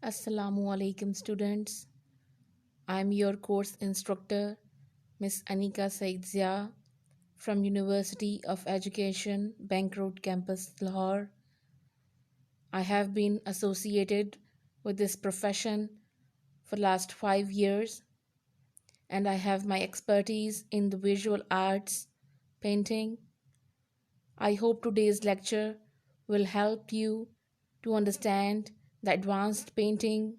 Assalamu alaikum students. I am your course instructor Miss Anika Saidzia from University of Education, Bank Road Campus, Lahore. I have been associated with this profession for last 5 years and I have my expertise in the visual arts, painting. I hope today's lecture will help you to understand the advanced painting.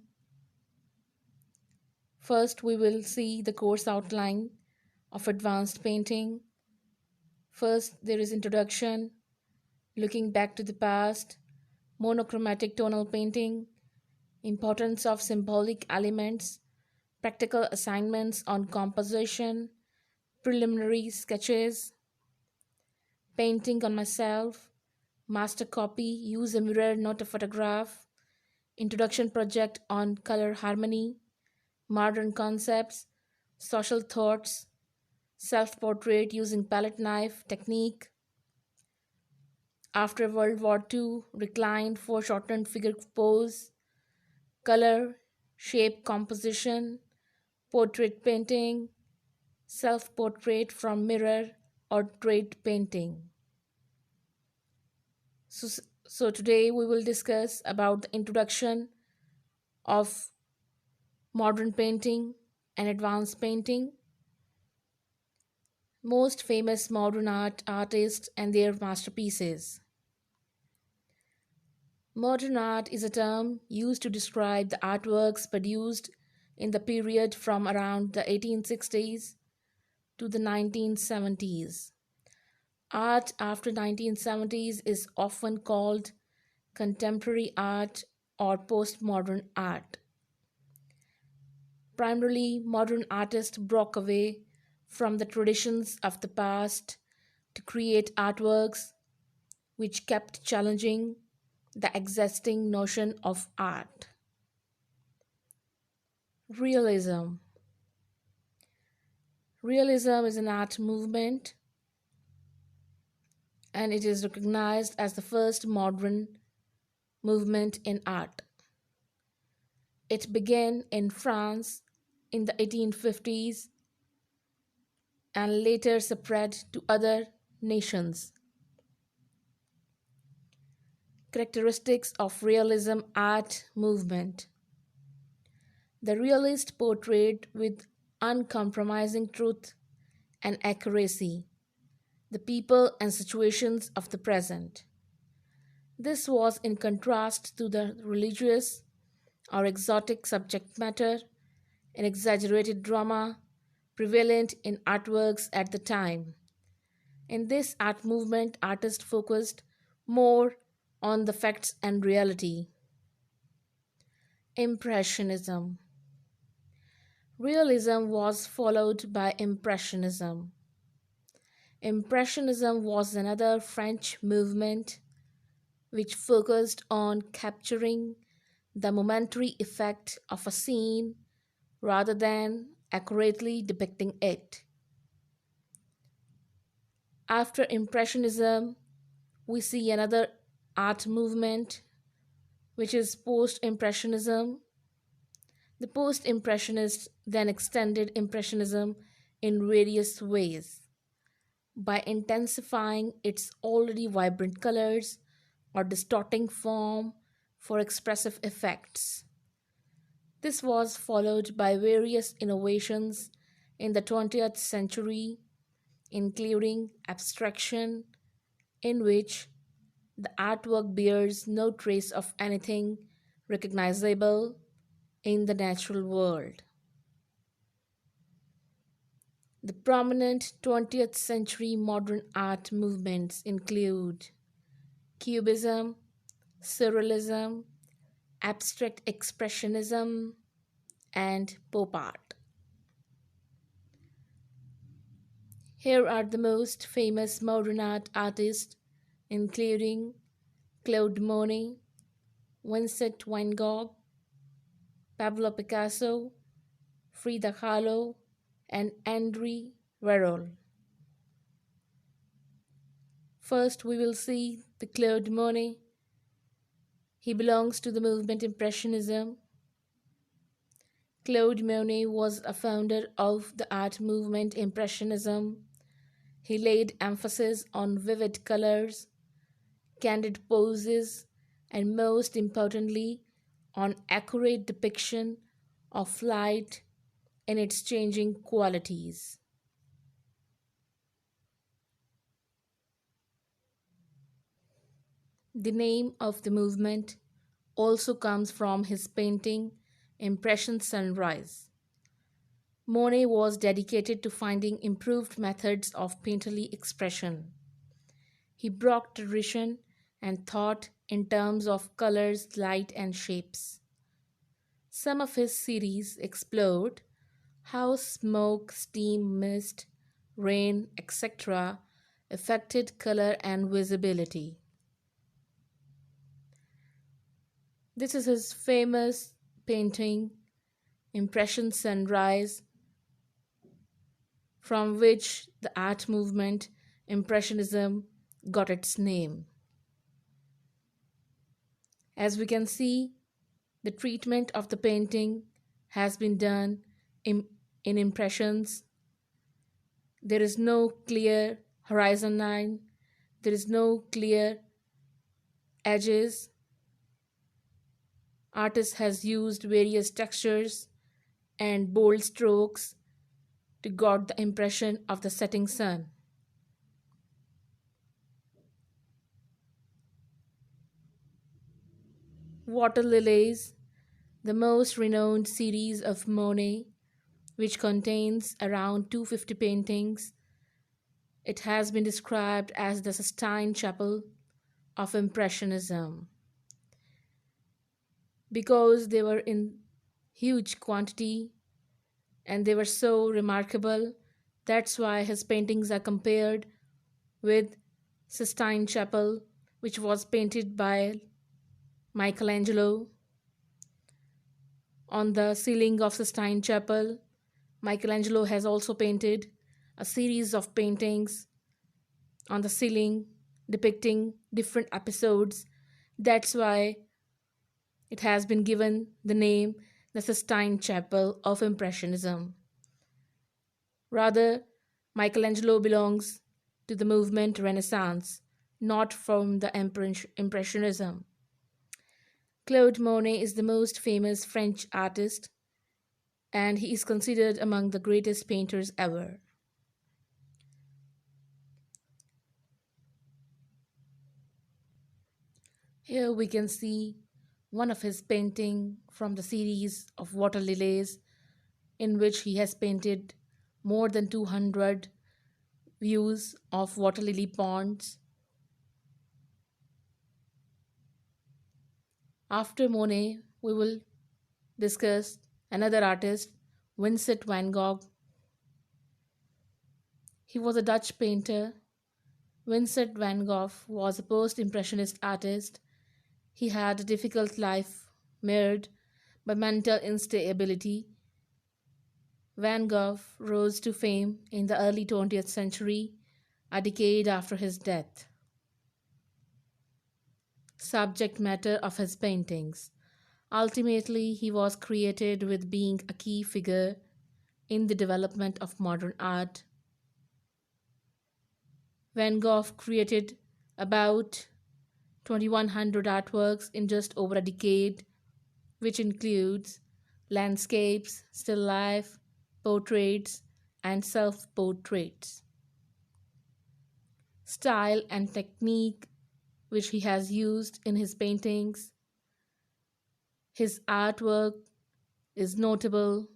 First, we will see the course outline of advanced painting. First, there is introduction, looking back to the past, monochromatic tonal painting, importance of symbolic elements, practical assignments on composition, preliminary sketches, painting on myself, master copy, use a mirror, not a photograph, introduction project on color harmony, modern concepts, social thoughts, self-portrait using palette knife technique. After World War II, reclined foreshortened figure pose, color, shape composition, portrait painting, self-portrait from mirror or trade painting. So today we will discuss about the introduction of modern painting and advanced painting, most famous modern artists and their masterpieces. Modern art is a term used to describe the artworks produced in the period from around the 1860s to the 1970s. Art after 1970s is often called contemporary art or postmodern art. Primarily, modern artists broke away from the traditions of the past to create artworks which kept challenging the existing notion of art. Realism. Realism is an art movement and it is recognized as the first modern movement in art. It began in France in the 1850s and later spread to other nations. Characteristics of realism art movement. The realist portrayed with uncompromising truth and accuracy the people and situations of the present. This was in contrast to the religious or exotic subject matter and exaggerated drama prevalent in artworks at the time. In this art movement, artists focused more on the facts and reality. Impressionism. Realism was followed by Impressionism. Impressionism was another French movement which focused on capturing the momentary effect of a scene rather than accurately depicting it. After Impressionism, we see another art movement which is Post-Impressionism. The Post-Impressionists then extended Impressionism in various ways by intensifying its already vibrant colors or distorting form for expressive effects. This was followed by various innovations in the 20th century, including abstraction, in which the artwork bears no trace of anything recognizable in the natural world. The prominent 20th century modern art movements include Cubism, Surrealism, Abstract Expressionism, and Pop art. Here are the most famous modern art artists, including Claude Monet, Vincent van Gogh, Pablo Picasso, Frida Kahlo, and HENRI. First, we will see the Claude Monet. He belongs to the movement Impressionism. Claude Monet was a founder of the art movement Impressionism. He laid emphasis on vivid colors, candid poses, and most importantly, on accurate depiction of light and its changing qualities. The name of the movement also comes from his painting Impression Sunrise. Monet was dedicated to finding improved methods of painterly expression. He broke tradition and thought in terms of colors, light, and shapes. Some of his series explored how smoke, steam, mist, rain, etc. affected color and visibility. This is his famous painting, Impression Sunrise, from which the art movement Impressionism got its name. As we can see, the treatment of the painting has been done in impressions. There is no clear horizon line, there is no clear edges. Artist has used various textures and bold strokes to got the impression of the setting sun. Water Lilies, the most renowned series of Monet, which contains around 250 paintings. It has been described as the Sistine Chapel of Impressionism because they were in huge quantity and they were so remarkable. That's why his paintings are compared with Sistine Chapel, which was painted by Michelangelo. On the ceiling of Sistine Chapel, Michelangelo has also painted a series of paintings on the ceiling depicting different episodes. That's why it has been given the name the Sistine Chapel of Impressionism. Rather, Michelangelo belongs to the movement Renaissance, not from the Impressionism. Claude Monet is the most famous French artist and he is considered among the greatest painters ever. Here we can see one of his painting from the series of Water Lilies in which he has painted more than 200 views of water lily ponds. After Monet, we will discuss another artist, Vincent van Gogh. He was a Dutch painter. Vincent van Gogh was a post-impressionist artist. He had a difficult life marred by mental instability. Van Gogh rose to fame in the early 20th century, a decade after his death. Subject matter of his paintings. Ultimately, he was created with being a key figure in the development of modern art. Van Gogh created about 2100 artworks in just over a decade, which includes landscapes, still life, portraits, and self portraits. Style and technique which he has used in his paintings. His artwork is notable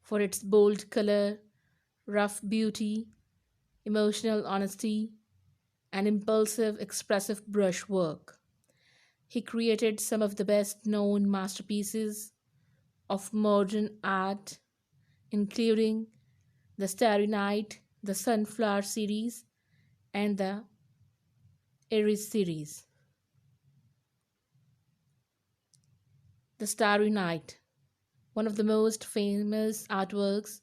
for its bold color, rough beauty, emotional honesty, and impulsive expressive brushwork. He created some of the best known masterpieces of modern art, including the Starry Night, the Sunflower series, and the Iris series. The Starry Night, one of the most famous artworks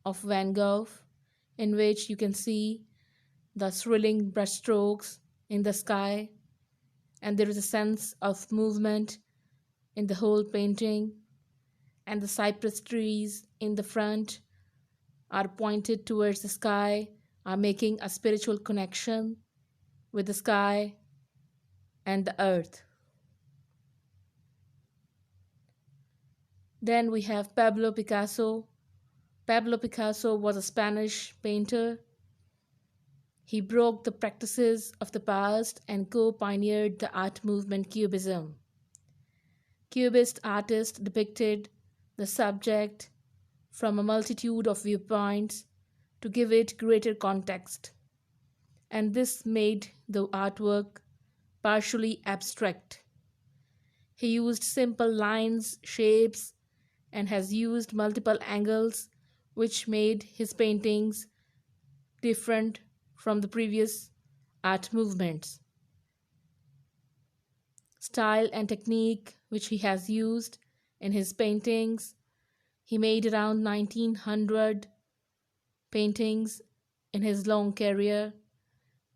of Van Gogh, in which you can see the thrilling brushstrokes in the sky, and there is a sense of movement in the whole painting, and the cypress trees in the front are pointed towards the sky, are making a spiritual connection with the sky and the earth. Then we have Pablo Picasso. Pablo Picasso was a Spanish painter. He broke the practices of the past and co-pioneered the art movement Cubism. Cubist artists depicted the subject from a multitude of viewpoints to give it greater context, and this made the artwork partially abstract. He used simple lines, shapes, and has used multiple angles, which made his paintings different from the previous art movements. Style and technique which he has used in his paintings. He made around 1900 paintings in his long career.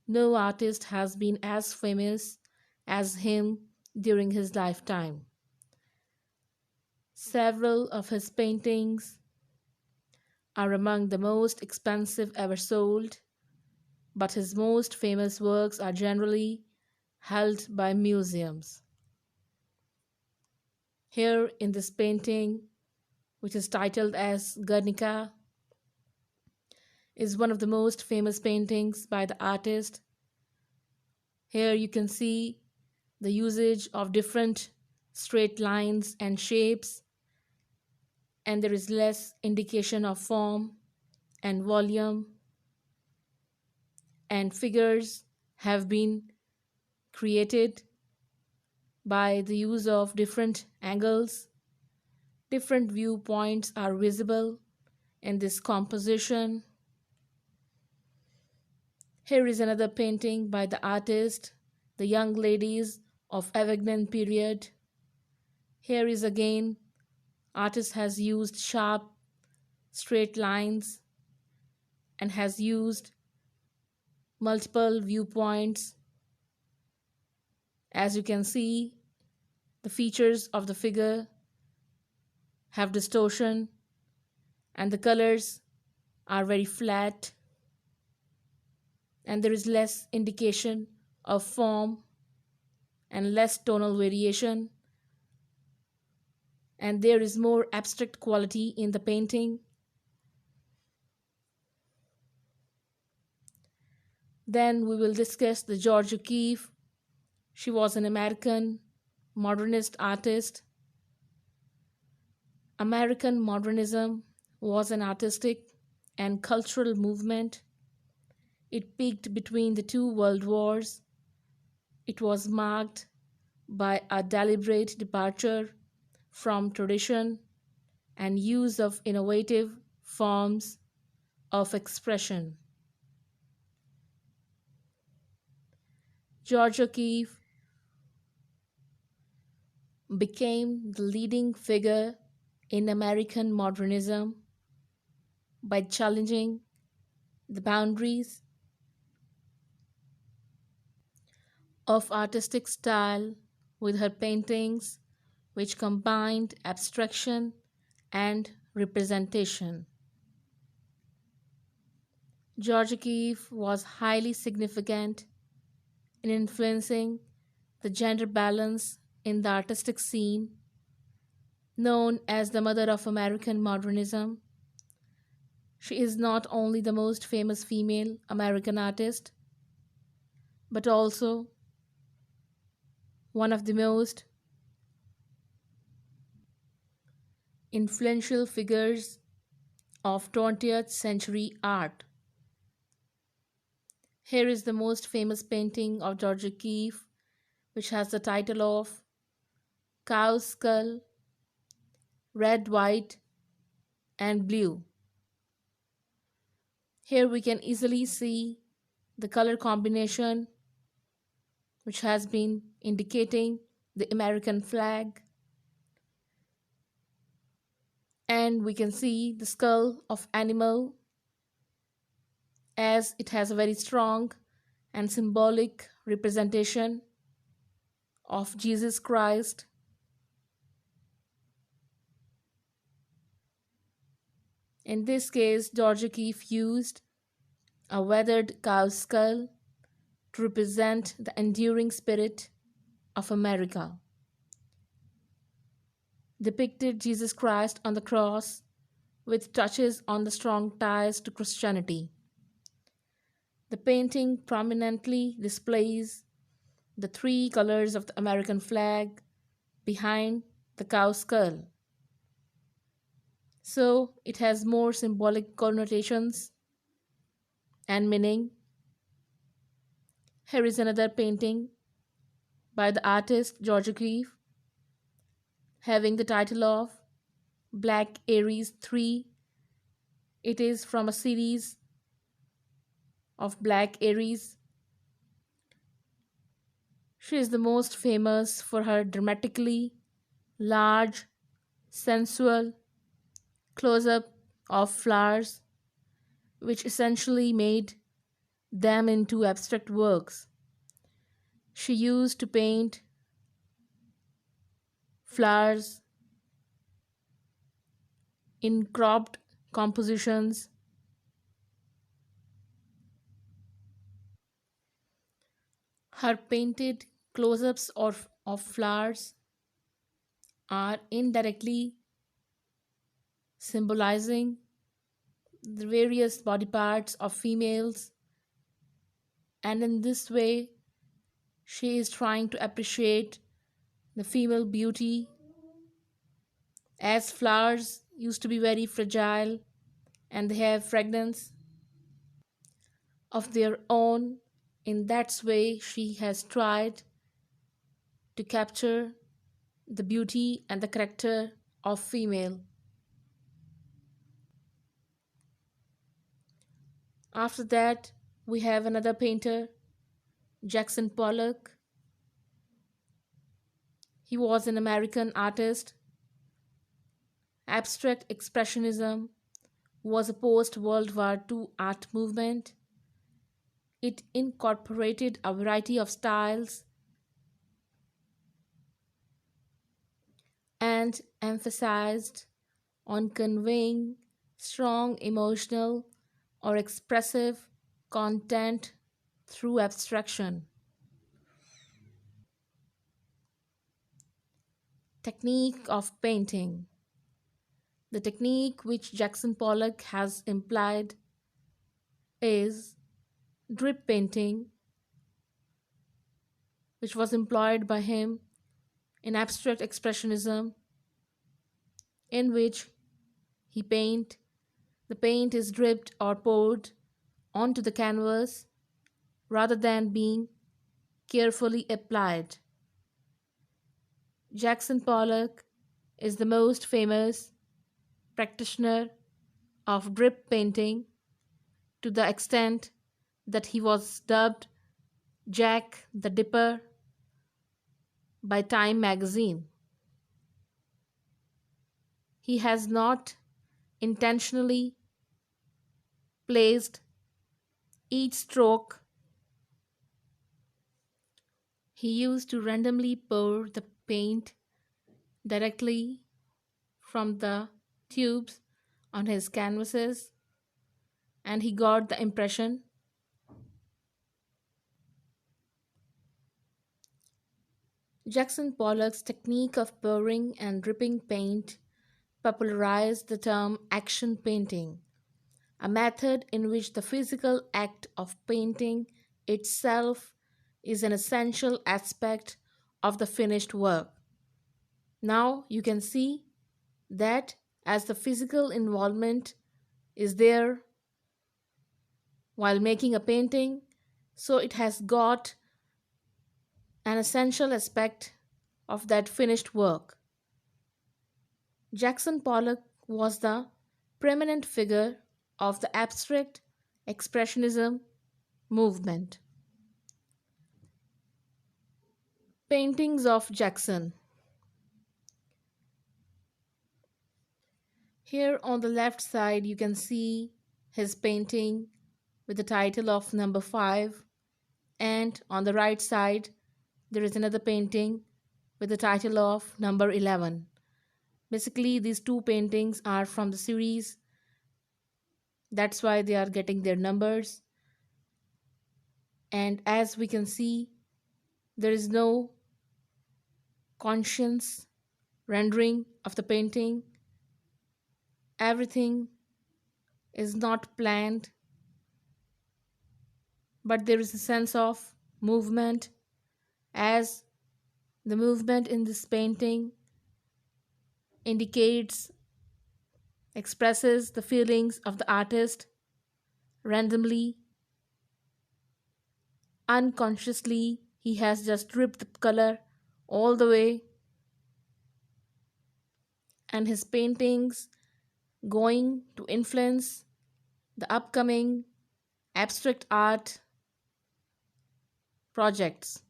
No artist has been as famous as him during his lifetime. Several of his paintings are among the most expensive ever sold, but his most famous works are generally held by museums. Here in this painting, which is titled as Guernica, is one of the most famous paintings by the artist. Here you can see the usage of different straight lines and shapes, and there is less indication of form and volume, and figures have been created by the use of different angles. Different viewpoints are visible in this composition. Here is another painting by the artist, the young ladies of Avignon period. Here is again, artist has used sharp, straight lines and has used multiple viewpoints. As you can see, the features of the figure have distortion and the colors are very flat, and there is less indication of form and less tonal variation, and there is more abstract quality in the painting. Then we will discuss the GOGH. She was an American modernist artist. American modernism was an artistic and cultural movement. It peaked between the two world wars. It was marked by a deliberate departure from tradition and use of innovative forms of expression. GOGH became the leading figure in American modernism by challenging the boundaries of artistic style with her paintings, which combined abstraction and representation. GOGH was highly significant in influencing the gender balance in the artistic scene. Known as the mother of American modernism, she is not only the most famous female American artist, but also one of the most influential figures of 20th century art. Here is the most famous painting of GOGH, which has the title of Cow's Skull, Red, White, and Blue. Here we can easily see the color combination, which has been indicating the American flag, and we can see the skull of animal, as it has a very strong and symbolic representation of Jesus Christ. In this case, George O'Keeffe used a weathered cow's skull to represent the enduring spirit of America. Depicted Jesus Christ on the cross with touches on the strong ties to Christianity. The painting prominently displays the three colors of the American flag behind the cow skull. So it has more symbolic connotations and meaning. Here is another painting by the artist George O'Keeffe having the title of Black Aries 3. It is from a series of Black Aries. She is the most famous for her dramatically large, sensual close-up of flowers, which essentially made them into abstract works. She used to paint flowers in cropped compositions. Her painted close-ups of flowers are indirectly symbolizing the various body parts of females, and in this way she is trying to appreciate the female beauty, as flowers used to be very fragile and they have fragrance of their own. In that way she has tried to capture the beauty and the character of female. After that, we have another painter, Jackson Pollock. He was an American artist. Abstract Expressionism was a post-World War II art movement. It incorporated a variety of styles and emphasized on conveying strong emotional or expressive content through abstraction. Technique of painting. The technique which Jackson Pollock has employed is drip painting, which was employed by him in abstract expressionism, in which the paint is dripped or poured onto the canvas rather than being carefully applied. Jackson Pollock is the most famous practitioner of drip painting, to the extent that he was dubbed Jack the Dipper by Time magazine. He has not intentionally placed each stroke. He used to randomly pour the paint directly from the tubes on his canvases, and he got the impression. Jackson Pollock's technique of pouring and dripping paint popularized the term action painting, a method in which the physical act of painting itself is an essential aspect of the finished work. Now you can see that as the physical involvement is there while making a painting, so it has got an essential aspect of that finished work. Jackson Pollock was the preeminent figure of the abstract expressionism movement. Paintings of Jackson. Here on the left side you can see his painting with the title of number 5, and on the right side there is another painting with the title of number 11. Basically these two paintings are from the series That's why they are getting their numbers. And as we can see, there is no conscious rendering of the painting. Everything is not planned, but there is a sense of movement, as the movement in this painting indicates, expresses the feelings of the artist randomly, unconsciously. He has just dripped the color all the way, and his paintings going to influence the upcoming abstract art projects.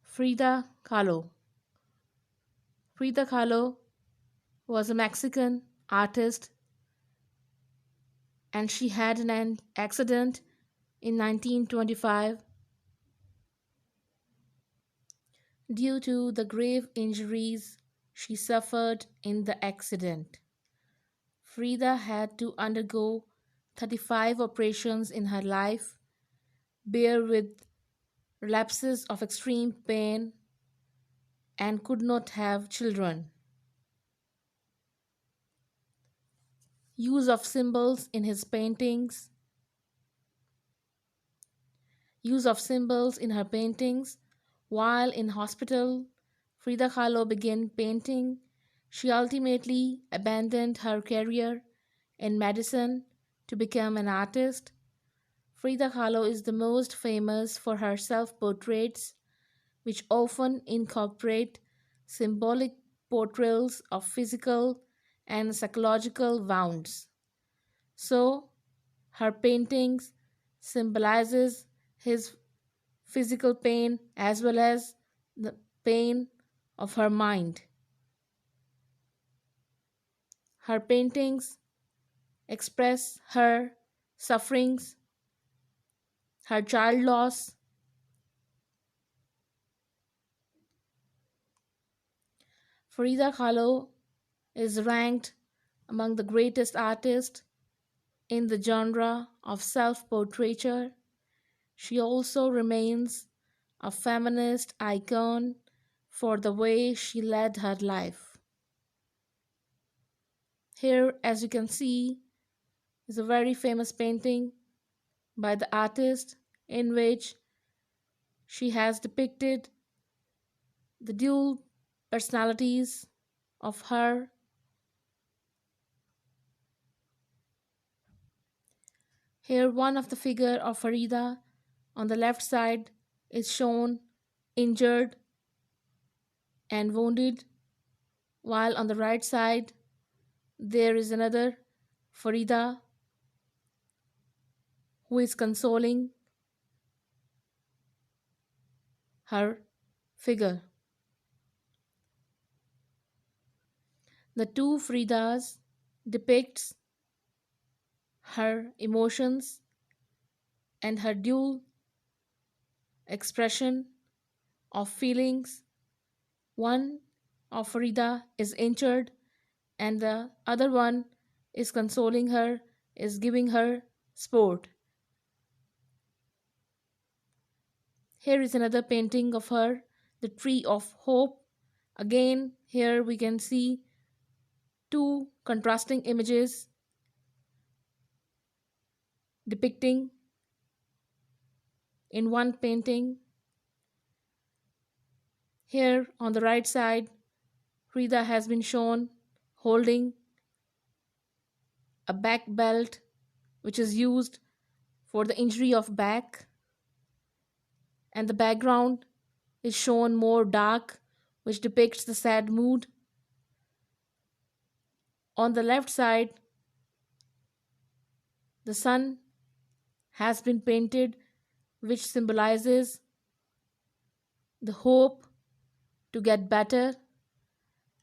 Frida Kahlo. Frida Kahlo was a Mexican artist, and she had an accident in 1925. Due to the grave injuries she suffered in the accident, Frida had to undergo 35 operations in her life, bear with relapses of extreme pain, and could not have children. Use of symbols in his paintings. Use of symbols in her paintings. While in hospital, Frida Kahlo began painting. She ultimately abandoned her career in medicine to become an artist. Frida Kahlo is the most famous for her self-portraits, which often incorporate symbolic portrayals of physical and psychological wounds. So, her paintings symbolizes his physical pain as well as the pain of her mind. Her paintings express her sufferings, her child loss. Frida Kahlo is ranked among the greatest artists in the genre of self-portraiture. She also remains a feminist icon for the way she led her life. Here, as you can see, is a very famous painting by the artist in which she has depicted the dual personalities of her. Here, one of the figure of Farida on the left side is shown injured and wounded, while on the right side there is another Farida who is consoling her figure. The two Fridas depicts her emotions and her dual expression of feelings. One of Frida is injured and the other one is consoling her, is giving her sport. Here is another painting of her, the Tree of Hope. Again, here we can see two contrasting images depicting in one painting. Here on the right side, Frida has been shown holding a back belt which is used for the injury of back, and the background is shown more dark, which depicts the sad mood. On the left side, the sun has been painted, which symbolizes the hope to get better,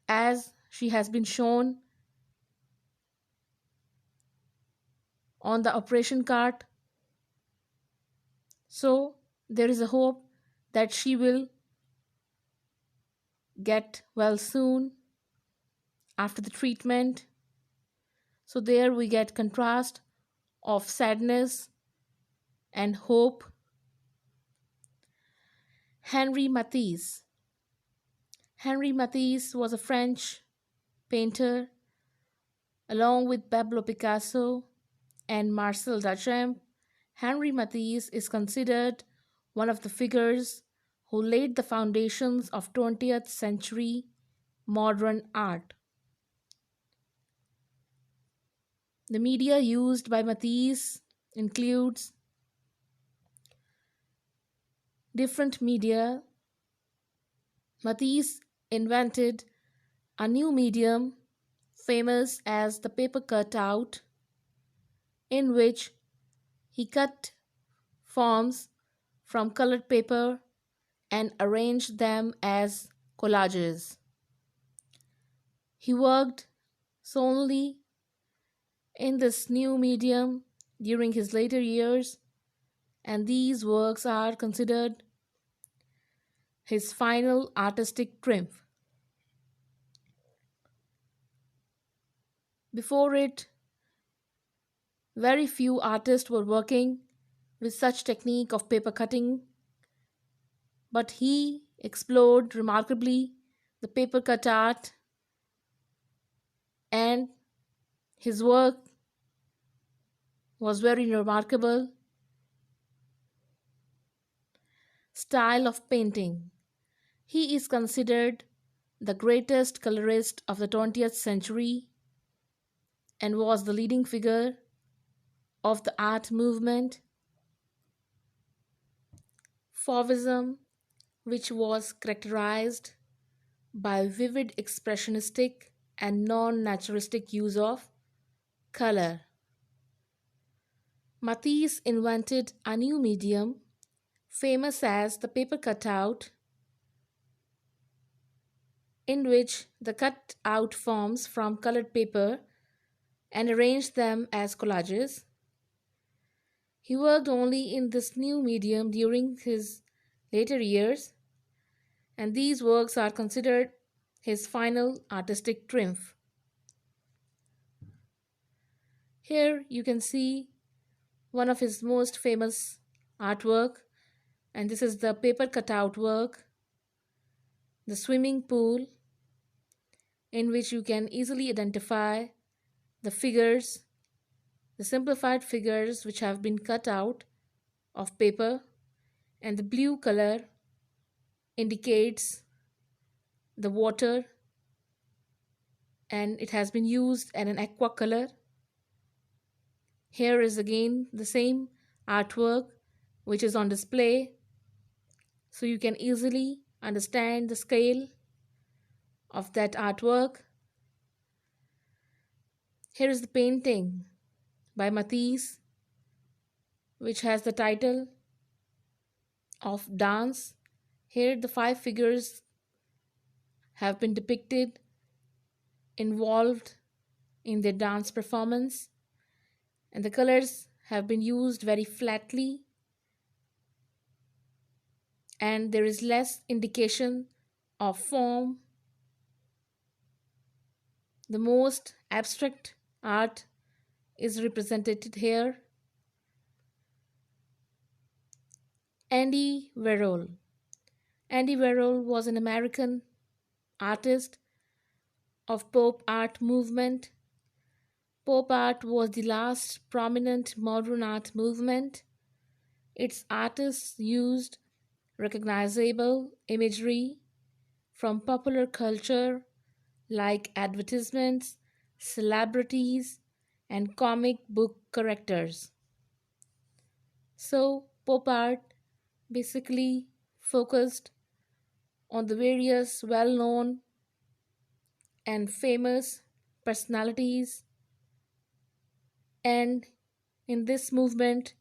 as she has been shown on the operation cart. So there is a hope that she will get well soon after the treatment. So there we get contrast of sadness and hope. Henri Matisse. Henri Matisse was a French painter along with Pablo Picasso and Marcel Duchamp. Henri Matisse is considered one of the figures who laid the foundations of 20th century modern art. The media used by Matisse includes different media. Matisse invented a new medium famous as the paper cutout, in which he cut forms from colored paper and arranged them as collages. He worked solely in this new medium during his later years, and these works are considered his final artistic triumph. Before it, very few artists were working with such technique of paper cutting, but he explored remarkably the paper cut art, and his work was very remarkable. Style of painting. He is considered the greatest colorist of the 20th century and was the leading figure of the art movement. Fauvism, which was characterized by vivid expressionistic and non-naturalistic use of color. Matisse invented a new medium famous as the paper cutout, in which the cut out forms from colored paper and arranged them as collages. He worked only in this new medium during his later years, and these works are considered his final artistic triumph. Here you can see one of his most famous artwork, and this is the paper cutout work, the swimming pool, in which you can easily identify the figures, the simplified figures which have been cut out of paper, and the blue color indicates the water, and it has been used in an aqua color. Here is again the same artwork which is on display, so you can easily understand the scale of that artwork. Here is the painting by Matisse, which has the title of Dance. Here the 5 figures have been depicted involved in their dance performance, and the colors have been used very flatly, and there is less indication of form. The most abstract art is represented here. Andy Warhol. Andy Warhol was an American artist of pop art movement. Pop art was the last prominent modern art movement. Its artists used recognizable imagery from popular culture like advertisements, celebrities, and comic book characters. So, pop art basically focused on the various well-known and famous personalities, and in this movement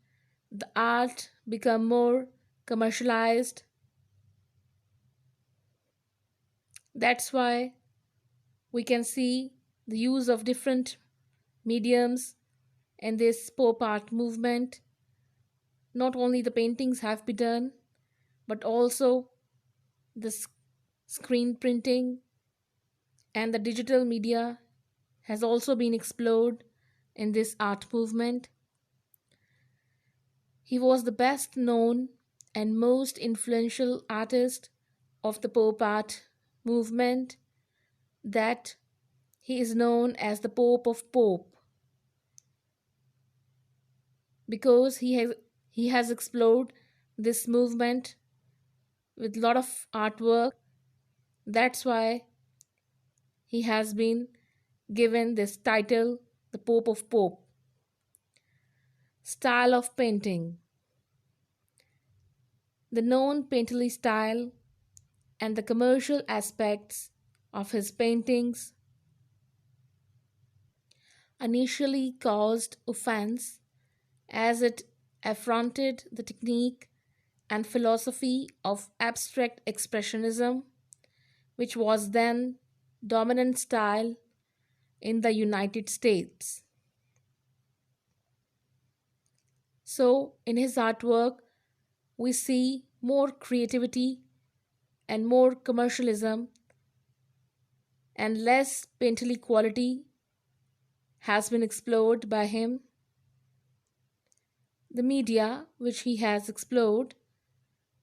the art become more commercialized. That's why we can see the use of different mediums in this pop art movement. Not only the paintings have been done, but also the screen printing and the digital media has also been explored in this art movement. He was the best known and most influential artist of the pop art movement, that he is known as the Pope of Pop because he has explored this movement with a lot of artwork. That's why he has been given this title, the Pope of Pop. Style of painting. The known painterly style and the commercial aspects of his paintings initially caused offense as it affronted the technique and philosophy of abstract expressionism, which was then dominant style in the United States. So, in his artwork, we see more creativity and more commercialism and less painterly quality has been explored by him. The media which he has explored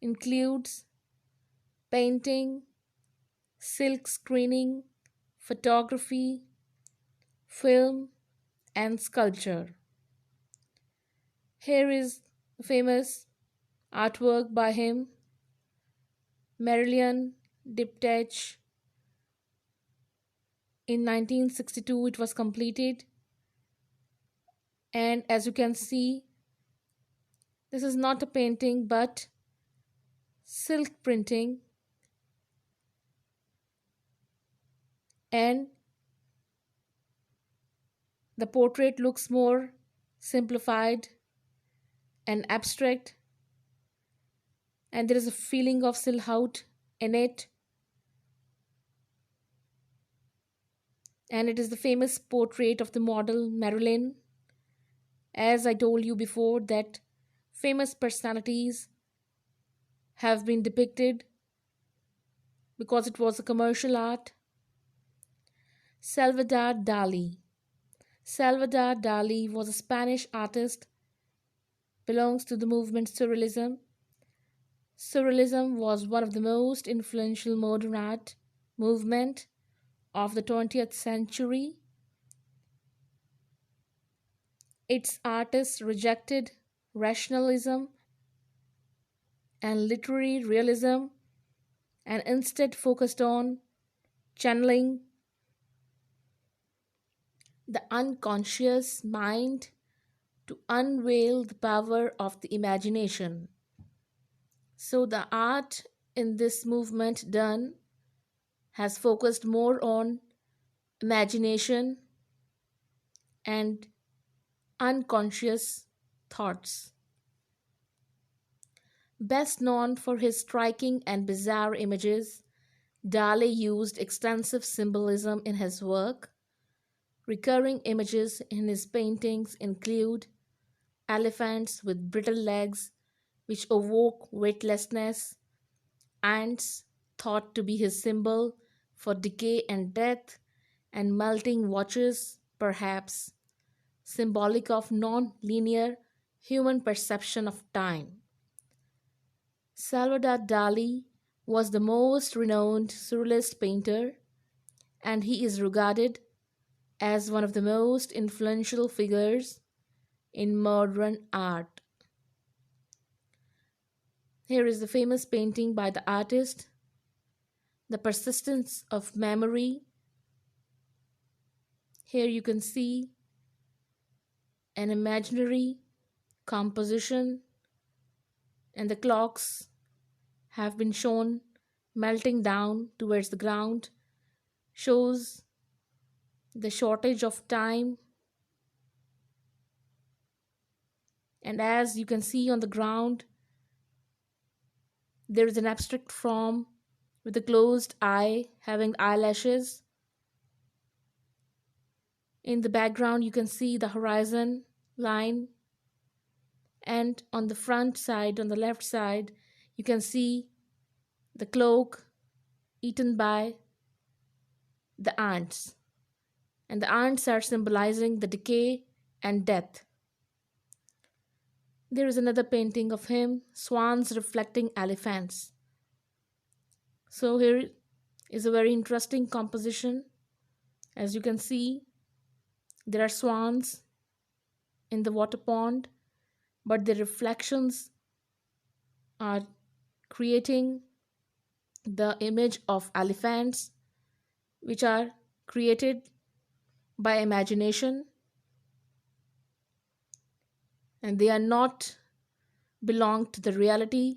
includes painting, silk screening, photography, film, and sculpture. Here is a famous artwork by him, Marilyn Diptych. In 1962 it was completed, and as you can see, this is not a painting but silk printing, and the portrait looks more simplified and abstract, and there is a feeling of silhouette in it, and it is the famous portrait of the model Marilyn. As I told you before, that famous personalities have been depicted because it was a commercial art. Salvador Dali. Salvador Dali was a Spanish artist, belongs to the movement Surrealism. Surrealism was one of the most influential modern art movement of the 20th century. Its artists rejected rationalism and literary realism and instead focused on channeling the unconscious mind to unveil the power of the imagination. So, the art in this movement done has focused more on imagination and unconscious thoughts. Best known for his striking and bizarre images, Dali used extensive symbolism in his work. Recurring images in his paintings include elephants with brittle legs which evoke weightlessness, ants thought to be his symbol for decay and death, and melting watches, perhaps symbolic of non-linear human perception of time. Salvador Dali was the most renowned surrealist painter, and he is regarded as one of the most influential figures in modern art. Here is the famous painting by the artist, The Persistence of Memory. Here you can see an imaginary composition, and the clocks have been shown melting down towards the ground, shows the shortage of time. And as you can see on the ground, there is an abstract form with a closed eye having eyelashes. In the background you can see the horizon line, and on the front side, on the left side, you can see the cloak eaten by the ants, and the ants are symbolizing the decay and death. There is another painting of him, swans reflecting elephants. So here is a very interesting composition. As you can see, there are swans in the water pond, but the reflections are creating the image of elephants, which are created by imagination, and they are not belong to the reality,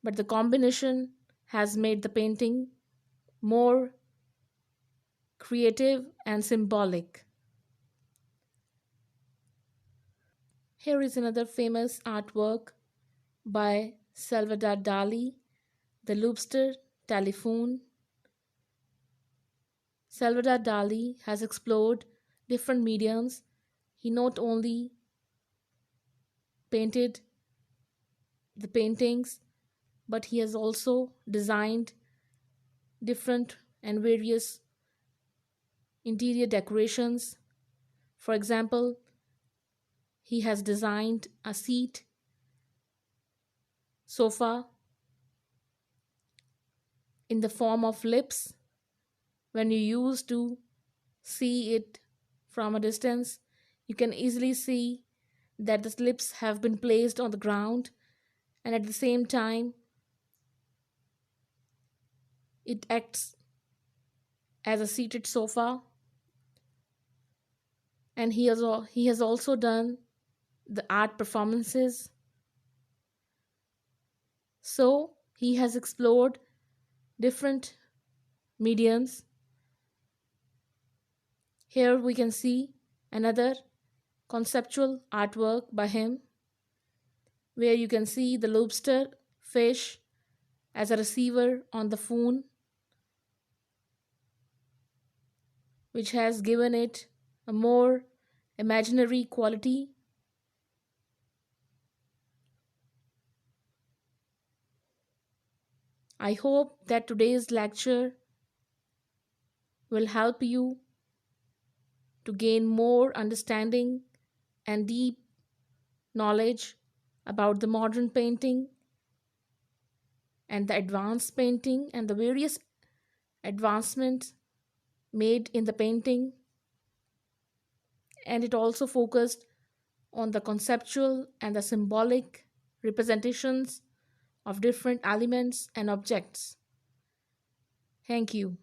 but the combination has made the painting more creative and symbolic. Here is another famous artwork by Salvador Dali, the Lobster Telephone. Salvador Dali has explored different mediums. He not only painted the paintings, but he has also designed different and various interior decorations. For example, he has designed a seat, sofa in the form of lips. When you used to see it from a distance, you can easily see that the lips have been placed on the ground, and at the same time it acts as a seated sofa. And he has also done the art performances. So he has explored different mediums. Here we can see another conceptual artwork by him, where you can see the lobster fish as a receiver on the phone, which has given it a more imaginary quality. I hope that today's lecture will help you to gain more understanding and deep knowledge about the modern painting and the advanced painting and the various advancements made in the painting. And it also focused on the conceptual and the symbolic representations of different elements and objects. Thank you.